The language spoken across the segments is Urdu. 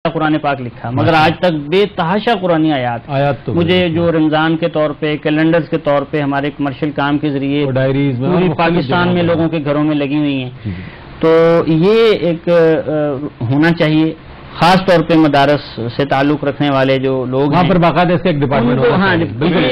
قرآن پاک لکھا، مگر آج تک بے تحاشا قرآنی آیات مجھے جو رمضان کے طور پہ، کیلنڈرز کے طور پہ، ہمارے کمرشل کام کے ذریعے پوری پاکستان میں لوگوں کے گھروں میں لگی ہوئی ہیں. تو یہ ایک ہونا چاہیے، خاص طور پہ مدارس سے تعلق رکھنے والے جو لوگ وہاں پر باقاعدہ اس کا ایک ڈپارٹمنٹ ہوتا ہے. ہاں،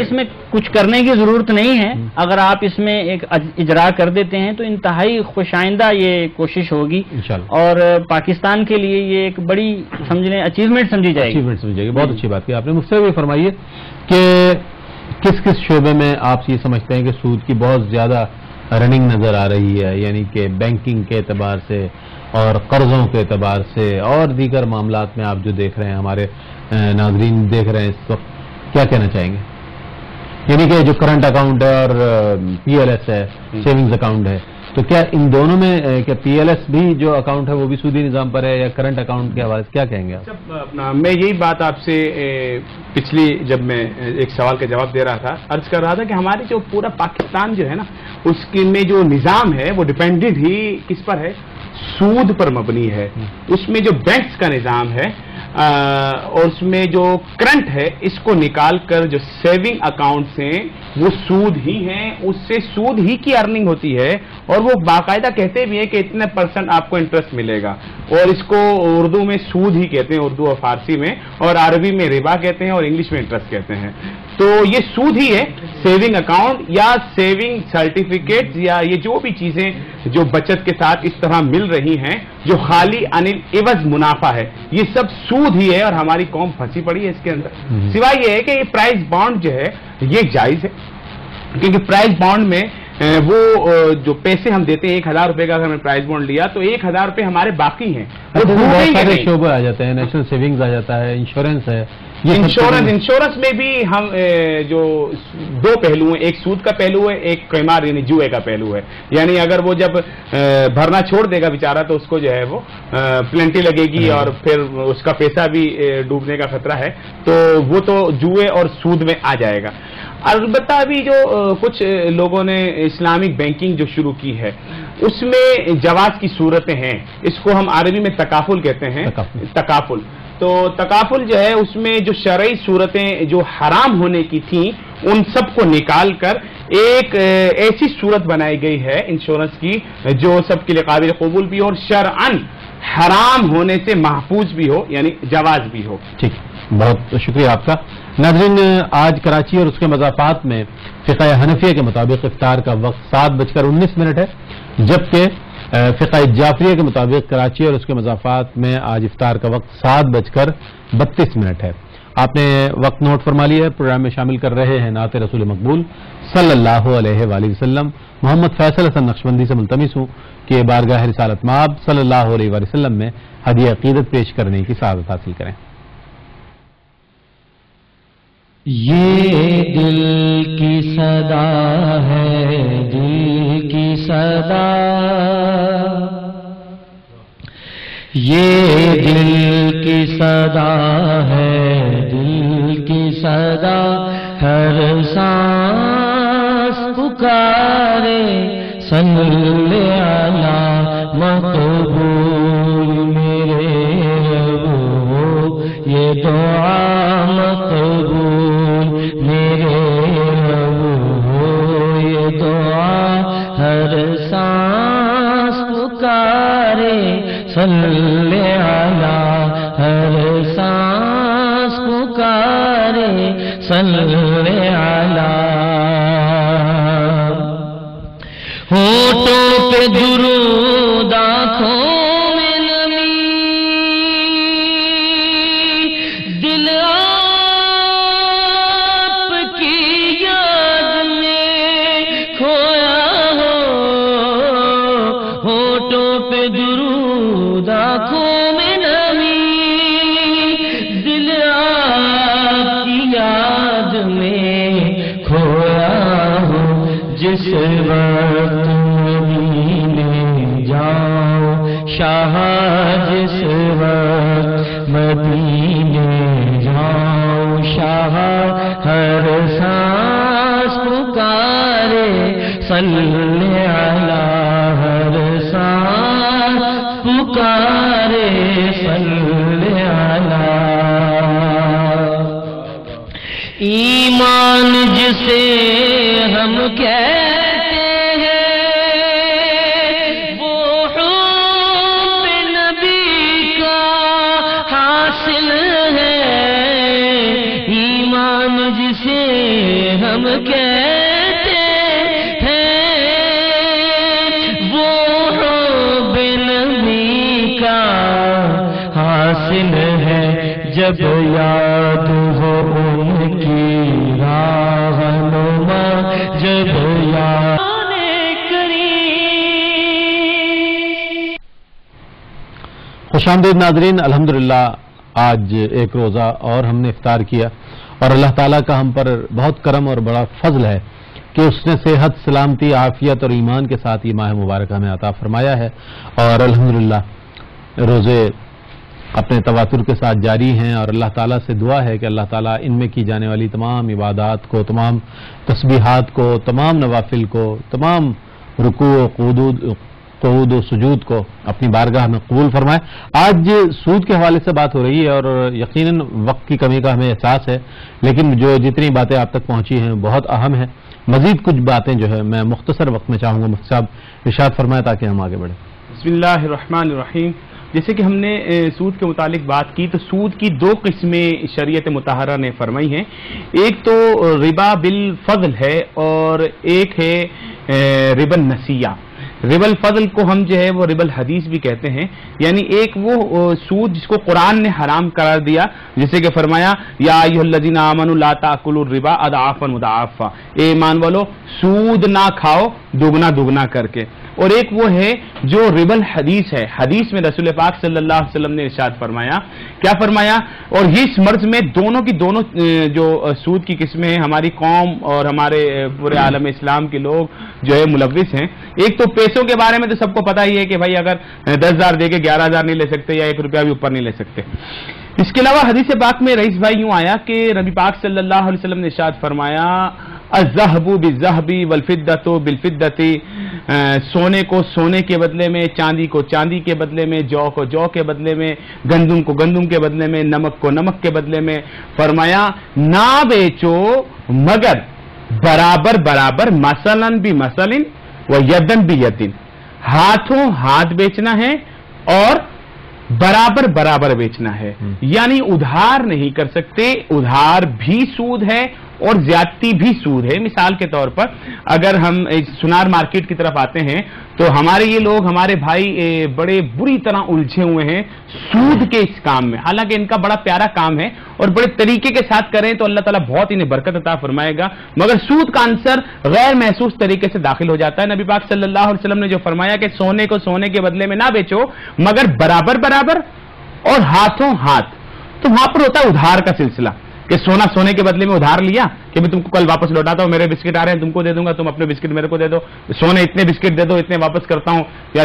اس میں کچھ کرنے کی ضرورت نہیں ہے. اگر آپ اس میں ایک اجرا کر دیتے ہیں تو انتہائی خوش آئندہ یہ کوشش ہوگی اور پاکستان کے لیے یہ ایک بڑی اچیومنٹ سمجھی جائے گی. بہت اچھی بات کی آپ نے. مجھ سے بھی فرمائیے کہ کس کس شعبے میں آپ یہ سمجھتے ہیں کہ سود کی بہت زیادہ رننگ نظر آ رہی ہے، یعنی کہ بینکنگ کے اعتبار سے اور قرضوں کے اعتبار سے اور دیگر معاملات میں آپ جو دیکھ رہے ہیں، ہمارے ناظرین دیکھ رہے ہیں اس وقت، کیا کہنا چاہیں گے؟ یعنی کہ جو کرنٹ اکاؤنٹ ہے اور پی ایل ایس ہے، سیونگز اکاؤنٹ ہے، تو کیا ان دونوں میں کیا پی ایل ایس بھی جو اکاؤنٹ ہے وہ بھی سودی نظام پر ہے، یا کرنٹ اکاؤنٹ کے حوالے سے کیا کہیں گے آپ؟ میں یہی بات آپ سے پچھلی جب میں ایک سوال کا جواب دے رہا تھا عرض کر رہا تھا کہ ہماری جو پورا پاکستان جو ہے نا، اس کے میں جو نظام ہے وہ ڈیپینڈنٹ ہی کس پر ہے؟ سود پر مبنی ہے. اس میں جو بینکس کا نظام ہے اور اس میں جو کرنٹ ہے، اس کو نکال کر جو سیونگ اکاؤنٹس ہیں وہ سود ہی ہیں، اس سے سود ہی کی ارننگ ہوتی ہے. اور وہ باقاعدہ کہتے بھی ہیں کہ اتنے % آپ کو انٹرسٹ ملے گا، اور اس کو اردو میں سود ہی کہتے ہیں، اردو اور فارسی میں، اور عربی میں ربا کہتے ہیں، اور انگلش میں انٹرسٹ کہتے ہیں. تو یہ سود ہی ہے. سیونگ اکاؤنٹ یا سیونگ سرٹیفکیٹ یا یہ جو بھی چیزیں جو بچت کے ساتھ اس طرح مل رہی ہیں جو خالی عوض منافع ہے، یہ سب سود ہی ہے. اور ہماری قوم پھنسی پڑی ہے اس کے اندر. سوائے یہ ہے کہ یہ پرائز بانڈ جو ہے یہ جائز ہے، کیونکہ پرائز بانڈ میں وہ جو پیسے ہم دیتے ہیں 1000 روپے کا اگر ہم نے پرائز بانڈ لیا تو 1000 روپے ہمارے باقی ہیں. بہت سارے شعبے آ جاتے ہیں، نیشنل سیونگز آ جاتا ہے، انشورنس ہے. انشورنس میں بھی ہم جو دو پہلو ہیں، ایک سود کا پہلو ہے، ایک قمار یعنی جوئے کا پہلو ہے. یعنی اگر وہ جب بھرنا چھوڑ دے گا بیچارہ تو اس کو جو ہے وہ پلنٹی لگے گی اور پھر اس کا پیسہ بھی ڈوبنے کا خطرہ ہے، تو وہ تو جوئے اور سود میں آ جائے گا. البتہ ابھی جو کچھ لوگوں نے اسلامک بینکنگ جو شروع کی ہے اس میں جواز کی صورتیں ہیں. اس کو ہم عربی میں تکافل کہتے ہیں، تکافل. تو تکافل جو ہے اس میں جو شرعی صورتیں جو حرام ہونے کی تھیں ان سب کو نکال کر ایک ایسی صورت بنائی گئی ہے انشورنس کی جو سب کے لیے قابل قبول بھی ہو اور شرعاً حرام ہونے سے محفوظ بھی ہو، یعنی جواز بھی ہو. ٹھیک، بہت شکریہ آپ کا. ناظرین، آج کراچی اور اس کے مضافات میں فقہ حنفیہ کے مطابق افطار کا وقت 7:19 ہے، جبکہ فقہ جعفریہ کے مطابق کراچی اور اس کے مضافات میں آج افطار کا وقت 7:32 ہے. آپ نے وقت نوٹ فرما لیا ہے. پروگرام میں شامل کر رہے ہیں نعت رسول مقبول صلی اللہ علیہ وآلہ وسلم. محمد فیصل حسن نقشبندی سے ملتمس ہوں کہ بارگاہ رسالت مآب صلی اللہ علیہ وآلہ وسلم میں ہدیہ عقیدت پیش کرنے کی سعادت حاصل کریں. یہ دل کی صدا ہے، دل کی صدا، یہ دل کی صدا ہے، دل کی صدا، ہر سانس پکارے صلی علی مقبول میرے رب، یہ دعا مقبول میرے رب، یہ دعا ہر سانس پکارے صلی علی، ہر سانس پکارے صلی علی. ہونٹوں پہ درود، آنکھوں میں نمی، دل آپ کی یاد میں کھویا ہو. ہونٹوں پہ درود، آنکھوں میں نمی، دل آپ کی یاد میں کھویا ہو. جس وقت مدینے جاؤ شاہ، جس وقت مدینے جاؤ شاہ، ہر سانس پکارے صلی علی، ہر سانس پکارے صلی علی. جسے ہم کہتے ہیں وہ حب نبی کا حاصل ہے، ایمان جسے ہم کہتے ہیں وہ حب نبی کا حاصل ہے، جب یاد ہو ان کی راہنما، جب یاد خوش آمدید ناظرین، الحمدللہ آج ایک روزہ اور ہم نے افطار کیا، اور اللہ تعالیٰ کا ہم پر بہت کرم اور بڑا فضل ہے کہ اس نے صحت، سلامتی، عافیت اور ایمان کے ساتھ یہ ماہ مبارک ہمیں عطا فرمایا ہے، اور الحمدللہ روزے اپنے تواتر کے ساتھ جاری ہیں، اور اللہ تعالیٰ سے دعا ہے کہ اللہ تعالیٰ ان میں کی جانے والی تمام عبادات کو، تمام تسبیحات کو، تمام نوافل کو، تمام رکوع و قعود و سجود کو اپنی بارگاہ میں قبول فرمائے۔ آج سود کے حوالے سے بات ہو رہی ہے، اور یقیناً وقت کی کمی کا ہمیں احساس ہے، لیکن جو جتنی باتیں آپ تک پہنچی ہیں بہت اہم ہیں۔ مزید کچھ باتیں جو ہے میں مختصر وقت میں چاہوں گا مفتی صاحب ارشاد فرمائیں تاکہ ہم آگے بڑھیں۔ بسم اللہ الرحمن الرحیم۔ جیسے کہ ہم نے سود کے متعلق بات کی تو سود کی دو قسمیں شریعت مطہرہ نے فرمائی ہیں، ایک تو ربا بالفضل ہے اور ایک ہے ربا النسیہ۔ ربا الفضل کو ہم جو ہے وہ ربا الحدیث بھی کہتے ہیں، یعنی ایک وہ سود جس کو قرآن نے حرام قرار دیا، جیسے کہ فرمایا یا ایھا الذین آمنوا لا تاکلوا الربا اضعافا مضاعفا، اے ایمان والو سود نہ کھاؤ دگنا دگنا کر کے۔ اور ایک وہ ہے جو ربا الحدیث ہے، حدیث میں رسول پاک صلی اللہ علیہ وسلم نے ارشاد فرمایا، کیا فرمایا؟ اور اس مرض میں دونوں کی دونوں جو سود کی قسمیں ہیں ہماری قوم اور ہمارے پورے عالم اسلام کے لوگ جو ہے ملوث ہیں۔ ایک تو پیسوں کے بارے میں تو سب کو پتہ ہی ہے کہ بھائی اگر 10,000 دے کے 11,000 نہیں لے سکتے یا 1 روپیہ بھی اوپر نہیں لے سکتے۔ اس کے علاوہ حدیث پاک میں رئیس بھائی یوں آیا کہ نبی پاک صلی اللہ علیہ وسلم نے ارشاد فرمایا الذهب بالذهب والفضة بالفضة، سونے کو سونے کے بدلے میں، چاندی کو چاندی کے بدلے میں، جو کو جو کے بدلے میں، گندم کو گندم کے بدلے میں، نمک کو نمک کے بدلے میں، فرمایا نہ بیچو مگر برابر برابر، مثلاً بھی مثلاً و یدن بھی یدن، ہاتھوں ہاتھ بیچنا ہے اور برابر برابر بیچنا ہے، یعنی ادھار نہیں کر سکتے، ادھار بھی سود ہے اور زیادتی بھی سود ہے۔ مثال کے طور پر اگر ہم سنار مارکیٹ کی طرف آتے ہیں تو ہمارے یہ لوگ، ہمارے بھائی بڑے بری طرح الجھے ہوئے ہیں سود کے اس کام میں، حالانکہ ان کا بڑا پیارا کام ہے اور بڑے طریقے کے ساتھ کریں تو اللہ تعالیٰ بہت انہیں برکت عطا فرمائے گا، مگر سود کا عنصر غیر محسوس طریقے سے داخل ہو جاتا ہے۔ نبی پاک صلی اللہ علیہ وسلم نے جو فرمایا کہ سونے کو سونے کے بدلے میں نہ بیچو مگر برابر برابر اور ہاتھوں ہاتھ، تو وہاں پر ہوتا ہے ادھار کا سلسلہ کہ سونا سونے کے بدلے میں ادھار لیا کہ میں تم کو کل واپس لوٹاتا ہوں، میرے بسکٹ آ رہے ہیں تم کو دے دوں گا، تم اپنے بسکٹ میرے کو دے دو، سونے اتنے بسکٹ دے دو اتنے واپس کرتا ہوں، یا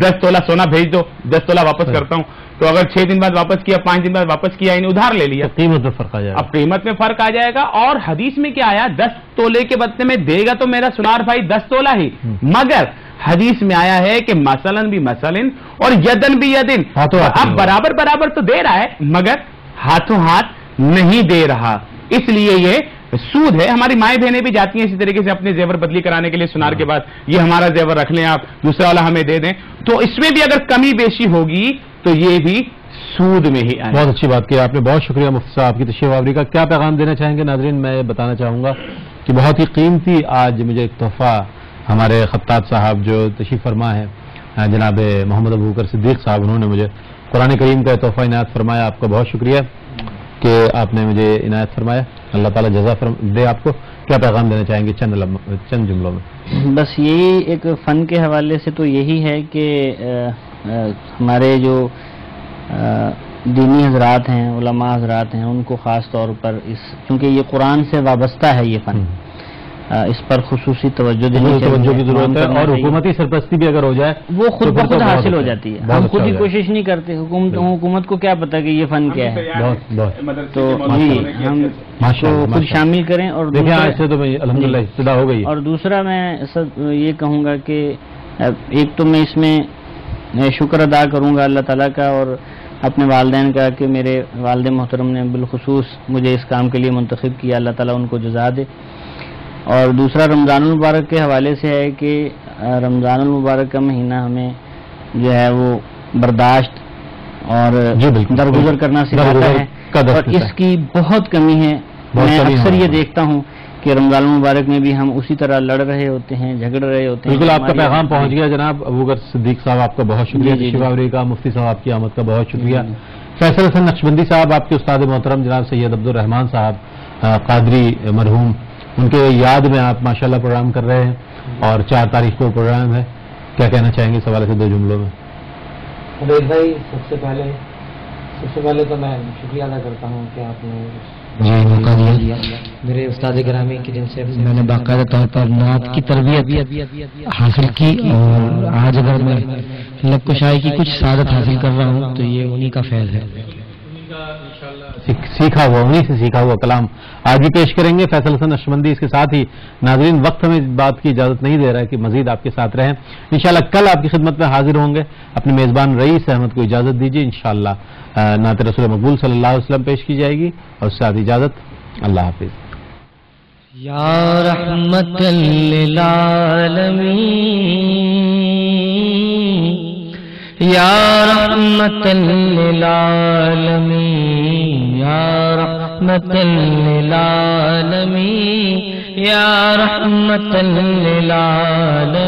10 تولہ سونا بھیج دو 10 تولہ واپس کرتا ہوں۔ تو اگر 6 دن بعد واپس کیا، 5 دن بعد واپس کیا، یعنی ادھار لے لیا، قیمت میں فرق آ جائے گا۔ اب قیمت میں فرق آ جائے گا۔ اور حدیث میں کیا آیا؟ 10 تولے کے بدلے میں دے گا تو میرا سنار بھائی 10 تولہ ہی، مگر حدیث میں آیا ہے کہ مثلاً بھی مثلاً اور یدن بھی یدن، اب برابر برابر تو دے رہا ہے مگر ہاتھوں ہاتھ نہیں دے رہا، اس لیے یہ سود ہے۔ ہماری مائیں بہنیں بھی جاتی ہیں اسی طریقے سے اپنے زیور بدلی کرانے کے لیے سنار کے بعد، یہ ہمارا زیور رکھ لیں آپ، دوسرا والا ہمیں دے دیں، تو اس میں بھی اگر کمی بیشی ہوگی تو یہ بھی سود میں ہی آئے۔ بہت اچھی بات کی آپ نے، بہت شکریہ مفتی صاحب کی تشریف آوری کا۔ کیا پیغام دینا چاہیں گے ناظرین؟ میں بتانا چاہوں گا کہ بہت ہی قیمتی آج مجھے ایک تحفہ ہمارے خطاب صاحب جو تشریف فرما ہے جناب محمد ابوبکر صدیق صاحب، انہوں نے مجھے قرآن کریم کا تحفہ عنایت فرمایا۔ آپ کا بہت شکریہ کہ آپ نے مجھے عنایت فرمایا، اللہ تعالیٰ جزا دے آپ کو۔ کیا پیغام دینا چاہیں گے چند جملوں میں؟ بس یہی ایک فن کے حوالے سے تو یہی ہے کہ ہمارے جو دینی حضرات ہیں، علماء حضرات ہیں، ان کو خاص طور پر کیونکہ یہ قرآن سے وابستہ ہے یہ فن، اس پر خصوصی توجہ کی ضرورت ہے، اور حکومتی سرپرستی بھی اگر ہو جائے وہ خود بخود حاصل ہو جاتی ہے۔ ہم خود ہی کوشش نہیں کرتے، حکومت کو کیا پتا کہ یہ فن کیا ہے، تو جی ہم خود شامل کریں۔ اور الحمدللہ ابتدا ہو گئی۔ اور دوسرا میں یہ کہوں گا کہ ایک تو میں اس میں شکر ادا کروں گا اللہ تعالیٰ کا اور اپنے والدین کا کہ میرے والد محترم نے بالخصوص مجھے اس کام کے لیے منتخب کیا، اللہ تعالیٰ ان کو جزا دے۔ اور دوسرا رمضان المبارک کے حوالے سے ہے کہ رمضان المبارک کا مہینہ ہمیں جو ہے وہ برداشت اور درگزر کرنا سکھاتا ہے، اور اس کی بہت کمی ہے۔ میں اکثر یہ دیکھتا ہوں کہ رمضان المبارک میں بھی ہم اسی طرح لڑ رہے ہوتے ہیں، جھگڑ رہے ہوتے ہیں۔ بالکل، آپ کا پیغام پہنچ گیا جناب ابوبکر صدیق صاحب، آپ کا بہت شکریہ تشریف آوری کا، مفتی صاحب آپ کی آمد کا بہت شکریہ۔ فیصل حسن نقشبندی صاحب، آپ کے استاد محترم جناب سید عبدالرحمان صاحب قادری مرحوم، ان کے یاد میں آپ ماشاءاللہ پروگرام کر رہے ہیں اور 4 تاریخ کو پروگرام ہے، کیا کہنا چاہیں گے اس حوالے سے 2 جملوں میں؟ عبید بھائی، سب سے پہلے تو میں شکریہ ادا کرتا ہوں کہ آپ نے موقع دیا میرے استاد گرامی کی، جن سے میں نے باقاعدہ طور پر نعت کی تربیت حاصل کی، اور آج اگر میں لب کشائی کی کچھ سعادت حاصل کر رہا ہوں تو یہ انہی کا فیض ہے، سیکھا ہوا، انہی سے سیکھا ہوا کلام آج بھی پیش کریں گے فیصل حسن نقشبندی۔ اس کے ساتھ ہی ناظرین، وقت ہمیں اس بات کی اجازت نہیں دے رہا ہے کہ مزید آپ کے ساتھ رہیں، انشاءاللہ کل آپ کی خدمت میں حاضر ہوں گے۔ اپنے میزبان رئیس احمد کو اجازت دیجیے، انشاءاللہ نعت رسول مقبول صلی اللہ علیہ وسلم پیش کی جائے گی، اور اس کے ساتھ اجازت، اللہ حافظ۔ یا رحمت للعالمین، یا رحمت للعالمین، یا رحمت للعالمین، یا رحمت للعالمین۔